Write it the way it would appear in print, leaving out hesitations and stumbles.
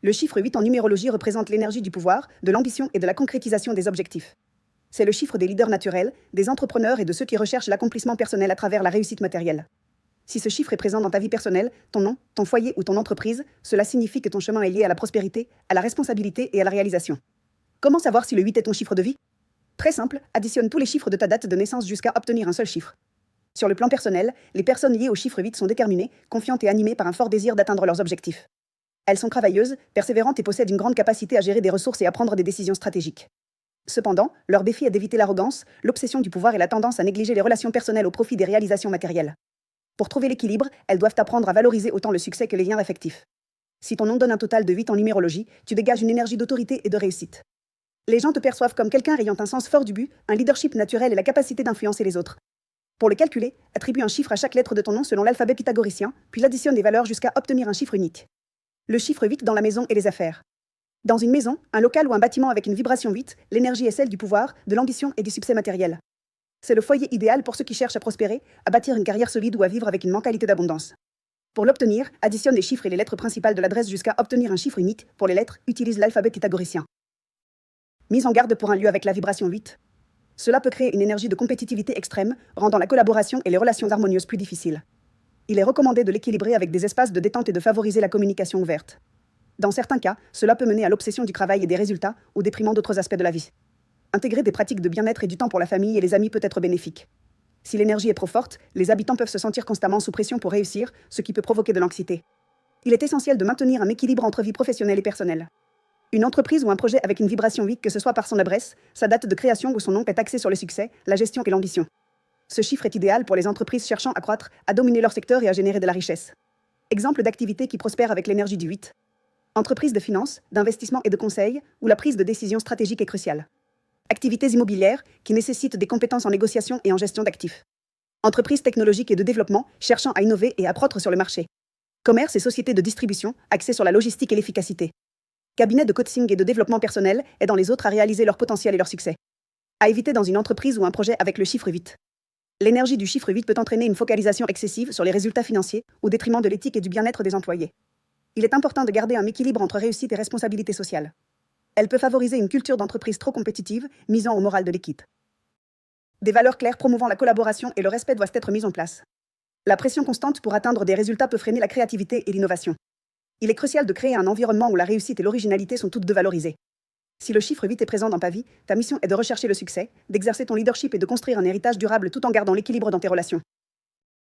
Le chiffre 8 en numérologie représente l'énergie du pouvoir, de l'ambition et de la concrétisation des objectifs. C'est le chiffre des leaders naturels, des entrepreneurs et de ceux qui recherchent l'accomplissement personnel à travers la réussite matérielle. Si ce chiffre est présent dans ta vie personnelle, ton nom, ton foyer ou ton entreprise, cela signifie que ton chemin est lié à la prospérité, à la responsabilité et à la réalisation. Comment savoir si le 8 est ton chiffre de vie? Très simple, additionne tous les chiffres de ta date de naissance jusqu'à obtenir un seul chiffre. Sur le plan personnel, les personnes liées au chiffre 8 sont déterminées, confiantes et animées par un fort désir d'atteindre leurs objectifs. Elles sont travailleuses, persévérantes et possèdent une grande capacité à gérer des ressources et à prendre des décisions stratégiques. Cependant, leur défi est d'éviter l'arrogance, l'obsession du pouvoir et la tendance à négliger les relations personnelles au profit des réalisations matérielles. Pour trouver l'équilibre, elles doivent apprendre à valoriser autant le succès que les liens affectifs. Si ton nom donne un total de 8 en numérologie, tu dégages une énergie d'autorité et de réussite. Les gens te perçoivent comme quelqu'un ayant un sens fort du but, un leadership naturel et la capacité d'influencer les autres. Pour le calculer, attribue un chiffre à chaque lettre de ton nom selon l'alphabet pythagoricien, puis additionne les valeurs jusqu'à obtenir un chiffre unique. Le chiffre 8 dans la maison et les affaires. Dans une maison, un local ou un bâtiment avec une vibration 8, l'énergie est celle du pouvoir, de l'ambition et du succès matériel. C'est le foyer idéal pour ceux qui cherchent à prospérer, à bâtir une carrière solide ou à vivre avec une mentalité d'abondance. Pour l'obtenir, additionne les chiffres et les lettres principales de l'adresse jusqu'à obtenir un chiffre unique. Pour les lettres, utilise l'alphabet pythagoricien. Mise en garde pour un lieu avec la vibration 8. Cela peut créer une énergie de compétitivité extrême, rendant la collaboration et les relations harmonieuses plus difficiles. Il est recommandé de l'équilibrer avec des espaces de détente et de favoriser la communication ouverte. Dans certains cas, cela peut mener à l'obsession du travail et des résultats, au détriment d'autres aspects de la vie. Intégrer des pratiques de bien-être et du temps pour la famille et les amis peut être bénéfique. Si l'énergie est trop forte, les habitants peuvent se sentir constamment sous pression pour réussir, ce qui peut provoquer de l'anxiété. Il est essentiel de maintenir un équilibre entre vie professionnelle et personnelle. Une entreprise ou un projet avec une vibration 8, que ce soit par son adresse, sa date de création ou son nom, est axé sur le succès, la gestion et l'ambition. Ce chiffre est idéal pour les entreprises cherchant à croître, à dominer leur secteur et à générer de la richesse. Exemple d'activité qui prospère avec l'énergie du 8. Entreprise de finance, d'investissement et de conseil, où la prise de décision stratégique est cruciale. Activités immobilières, qui nécessitent des compétences en négociation et en gestion d'actifs. Entreprises technologiques et de développement, cherchant à innover et à croître sur le marché. Commerce et sociétés de distribution, axés sur la logistique et l'efficacité. Cabinets de coaching et de développement personnel, aidant les autres à réaliser leur potentiel et leur succès. À éviter dans une entreprise ou un projet avec le chiffre 8. L'énergie du chiffre 8 peut entraîner une focalisation excessive sur les résultats financiers, au détriment de l'éthique et du bien-être des employés. Il est important de garder un équilibre entre réussite et responsabilité sociale. Elle peut favoriser une culture d'entreprise trop compétitive, misant au moral de l'équipe. Des valeurs claires promouvant la collaboration et le respect doivent être mises en place. La pression constante pour atteindre des résultats peut freiner la créativité et l'innovation. Il est crucial de créer un environnement où la réussite et l'originalité sont toutes deux valorisées. Si le chiffre 8 est présent dans ta vie, ta mission est de rechercher le succès, d'exercer ton leadership et de construire un héritage durable tout en gardant l'équilibre dans tes relations.